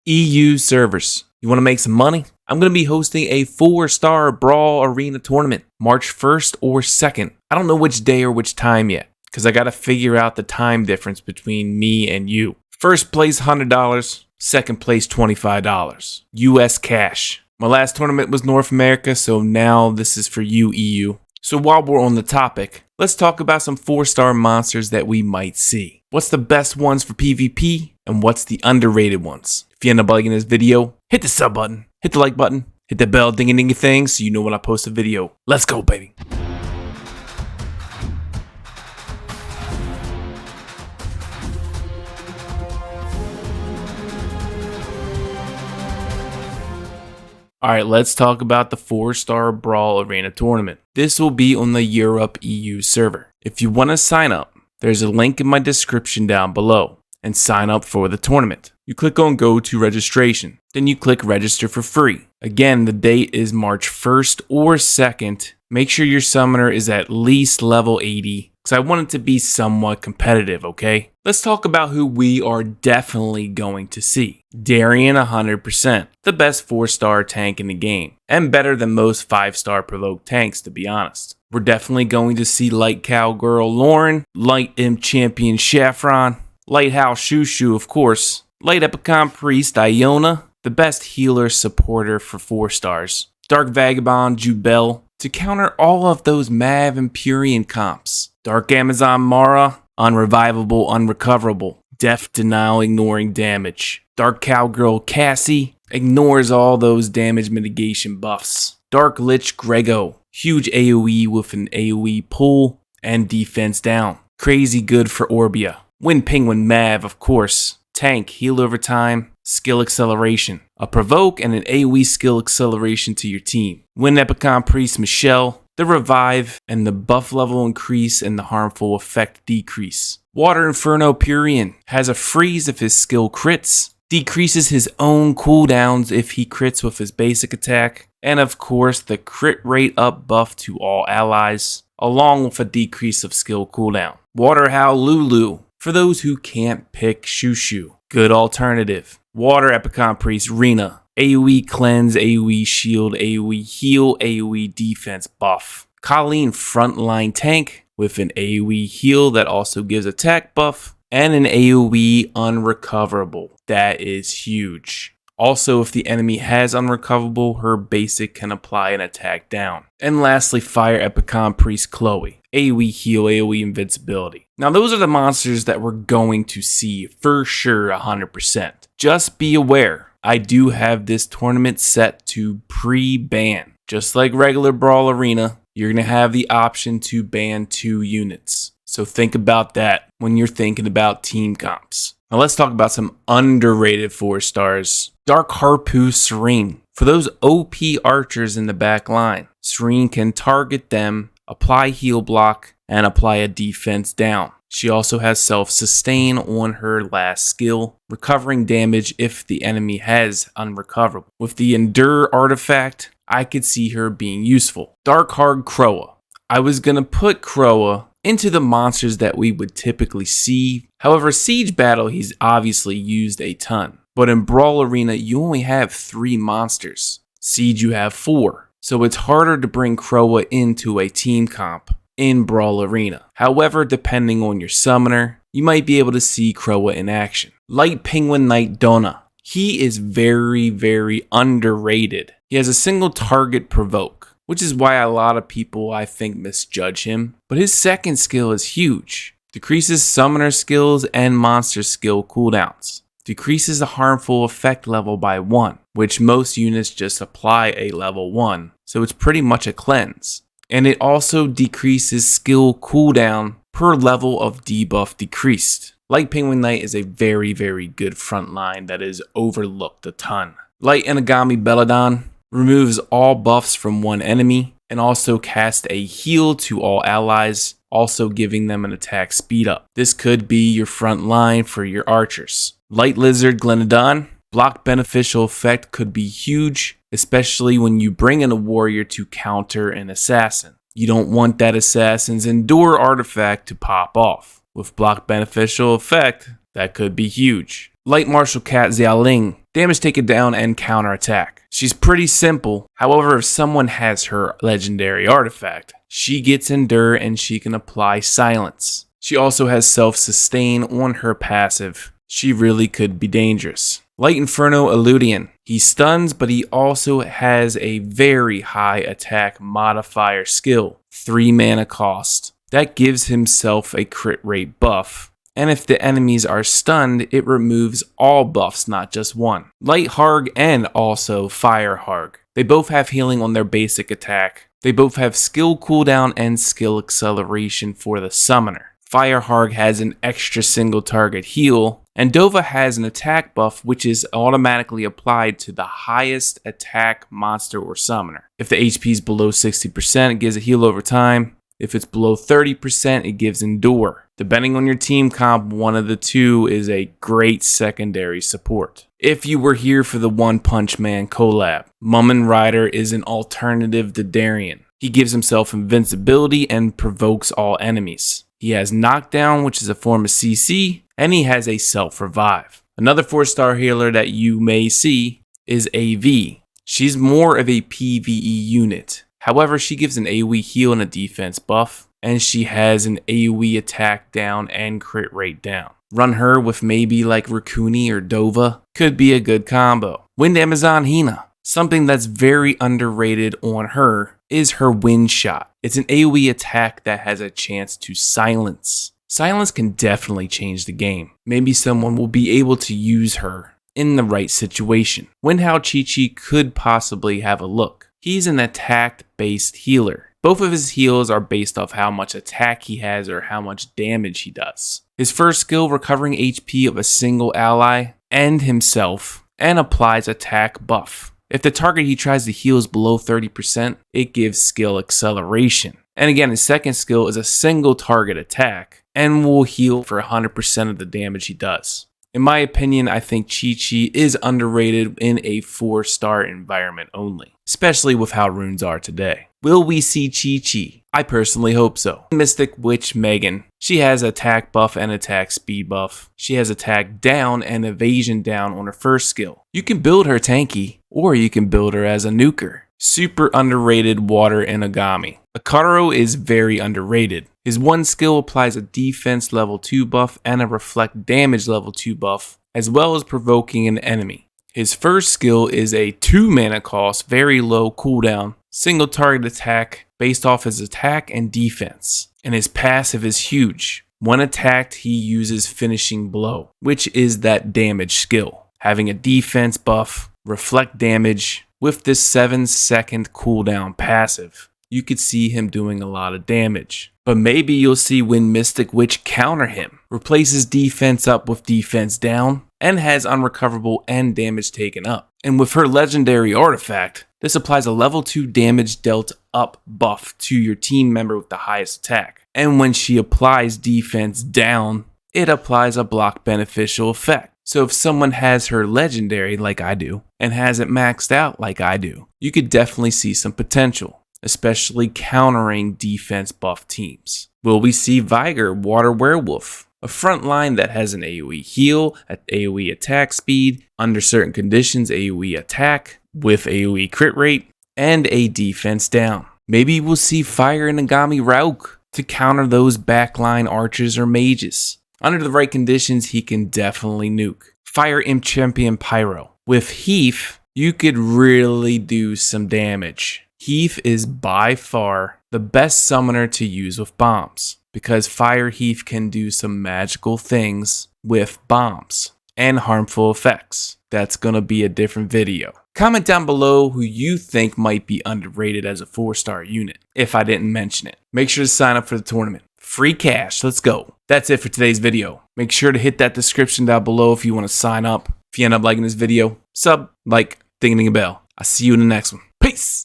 EU servers. You want to make some money? I'm going to be hosting a 4-star Brawl Arena tournament, March 1st or 2nd. I don't know which day or which time yet, because I got to figure out the time difference between me and you. First place $100, second place $25, US cash. My last tournament was North America, so now this is for you, EU. So while we're on the topic, let's talk about some 4-star monsters that we might see. What's the best ones for PvP, and what's the underrated ones? If you end up liking this video, hit the sub button, hit the like button, hit the bell dingy thing so you know when I post a video. Let's go, baby. Alright, let's talk about the 4-star Brawl Arena tournament. This will be on the Europe EU server. If you want to sign up, there's a link in my description down below and sign up for the tournament. You click on go to registration, then you click register for free. Again, the date is March 1st or 2nd. Make sure your summoner is at least level 80 because I want it to be somewhat competitive, okay? Let's talk about who we are definitely going to see. Darien 100%, the best 4-star tank in the game, and better than most 5-star provoked tanks, to be honest. We're definitely going to see Light Cowgirl Lauren, Light Imp Champion Saffron, Light House Shushu, of course, Light Epicon Priest Iona, the best healer supporter for 4 stars, Dark Vagabond Jubel, to counter all of those Mav and Purian comps, Dark Amazon Mara, unrevivable, unrecoverable, death denial ignoring damage, Dark Cowgirl Cassie, ignores all those damage mitigation buffs, Dark Lich Grego, huge AoE with an AoE pull and defense down, crazy good for Orbia, Wind Penguin Mav, of course, tank, heal over time, skill acceleration, a provoke and an AoE skill acceleration to your team, Wind Epicon Priest Michelle, the revive and the buff level increase and the harmful effect decrease. Water Inferno Purian has a freeze if his skill crits, decreases his own cooldowns if he crits with his basic attack, and of course the crit rate up buff to all allies, along with a decrease of skill cooldown. Water Howl Lulu, for those who can't pick Shushu, good alternative. Water Epicon Priest Rena, AoE cleanse, AoE shield, AoE heal, AoE defense buff. Colleen frontline tank with an AoE heal that also gives attack buff and an AoE unrecoverable. That is huge. Also, if the enemy has unrecoverable, her basic can apply an attack down. And lastly, Fire Epicon Priest Chloe, AoE heal, AoE invincibility. Now those are the monsters that we're going to see for sure 100%. Just be aware, I do have this tournament set to pre-ban. Just like regular Brawl Arena, you're going to have the option to ban 2 units. So think about that when you're thinking about team comps. Now let's talk about some underrated 4 stars. Dark Harpoo Serene. For those OP archers in the back line, Serene can target them, apply heal block, and apply a defense down. She also has self-sustain on her last skill, recovering damage if the enemy has unrecoverable. With the Endure artifact, I could see her being useful. Dark Hard Croa. I was gonna put Croa into the monsters that we would typically see. However, Siege Battle he's obviously used a ton. But in Brawl Arena, you only have 3 monsters. Siege you have 4. So it's harder to bring Croa into a team comp in Brawl Arena. However, depending on your summoner, you might be able to see Croa in action. Light Penguin Knight Donna. He is very, very underrated. He has a single target provoke, which is why a lot of people I think misjudge him. But his second skill is huge. Decreases summoner skills and monster skill cooldowns. Decreases the harmful effect level by 1, which most units just apply a level 1, so it's pretty much a cleanse. And it also decreases skill cooldown per level of debuff decreased. Light Penguin Knight is a very, very good frontline that is overlooked a ton. Light Enigami Belladon removes all buffs from one enemy and also casts a heal to all allies, also giving them an attack speed up. This could be your front line for your archers. Light Lizard Glenodon, block beneficial effect could be huge, especially when you bring in a warrior to counter an assassin. You don't want that assassin's Endure artifact to pop off. With block beneficial effect, that could be huge. Light Martial Cat Xiaoling, damage taken down, and counterattack. She's pretty simple. However, if someone has her legendary artifact, she gets Endure and she can apply Silence. She also has Self-Sustain on her passive. She really could be dangerous. Light Inferno Eludian. He stuns, but he also has a very high attack modifier skill, 3 mana cost. That gives himself a crit rate buff. And if the enemies are stunned, it removes all buffs, not just one. Light Harg and also Fire Harg. They both have healing on their basic attack. They both have skill cooldown and skill acceleration for the summoner. Fire Harg has an extra single target heal, and Dova has an attack buff which is automatically applied to the highest attack monster or summoner. If the HP is below 60%, it gives a heal over time. If it's below 30%, it gives Endure. Depending on your team comp, one of the two is a great secondary support. If you were here for the One Punch Man collab, Mummin Rider is an alternative to Darien. He gives himself invincibility and provokes all enemies. He has Knockdown, which is a form of CC, and he has a Self-Revive. Another 4-star healer that you may see is AV. She's more of a PvE unit. However, she gives an AoE heal and a defense buff, and she has an AoE attack down and crit rate down. Run her with maybe like Raccoony or Dova, could be a good combo. Wind Amazon Hina. Something that's very underrated on her is her Wind Shot. It's an AoE attack that has a chance to silence. Silence can definitely change the game. Maybe someone will be able to use her in the right situation. Windhow Chi-Chi could possibly have a look. He's an attack-based healer. Both of his heals are based off how much attack he has or how much damage he does. His first skill, recovering HP of a single ally and himself, and applies attack buff. If the target he tries to heal is below 30%, it gives skill acceleration. And again, his second skill is a single target attack and will heal for 100% of the damage he does. In my opinion, I think Chi-Chi is underrated in a 4-star environment only, especially with how runes are today. Will we see Chi-Chi? I personally hope so. Mystic Witch Megan. She has attack buff and attack speed buff. She has attack down and evasion down on her first skill. You can build her tanky, or you can build her as a nuker. Super underrated water Inagami. Akaro is very underrated. His one skill applies a defense level 2 buff and a reflect damage level 2 buff, as well as provoking an enemy. His first skill is a 2 mana cost, very low cooldown, single target attack based off his attack and defense. And his passive is huge. When attacked, he uses finishing blow, which is that damage skill. Having a defense buff, reflect damage, with this 7-second cooldown passive, you could see him doing a lot of damage. But maybe you'll see when Mystic Witch counter him, replaces defense up with defense down, and has unrecoverable and damage taken up. And with her legendary artifact, this applies a level 2 damage dealt up buff to your team member with the highest attack. And when she applies defense down, it applies a block beneficial effect. So if someone has her legendary like I do, and has it maxed out like I do, you could definitely see some potential, especially countering defense buff teams. Will we see Viger, Water Werewolf? A front line that has an AoE heal, an AoE attack speed, under certain conditions AoE attack, with AoE crit rate, and a defense down. Maybe we'll see Fire Inagami Rauk to counter those backline archers or mages. Under the right conditions, he can definitely nuke. Fire Imp Champion Pyro. With Heath, you could really do some damage. Heath is by far the best summoner to use with bombs, because Fire Heath can do some magical things with bombs and harmful effects. That's gonna be a different video. Comment down below who you think might be underrated as a 4-star unit, if I didn't mention it. Make sure to sign up for the tournament. Free cash, let's go. That's it for today's video. Make sure to hit that description down below if you want to sign up. If you end up liking this video, sub, like, ding a bell. I'll see you in the next one. Peace!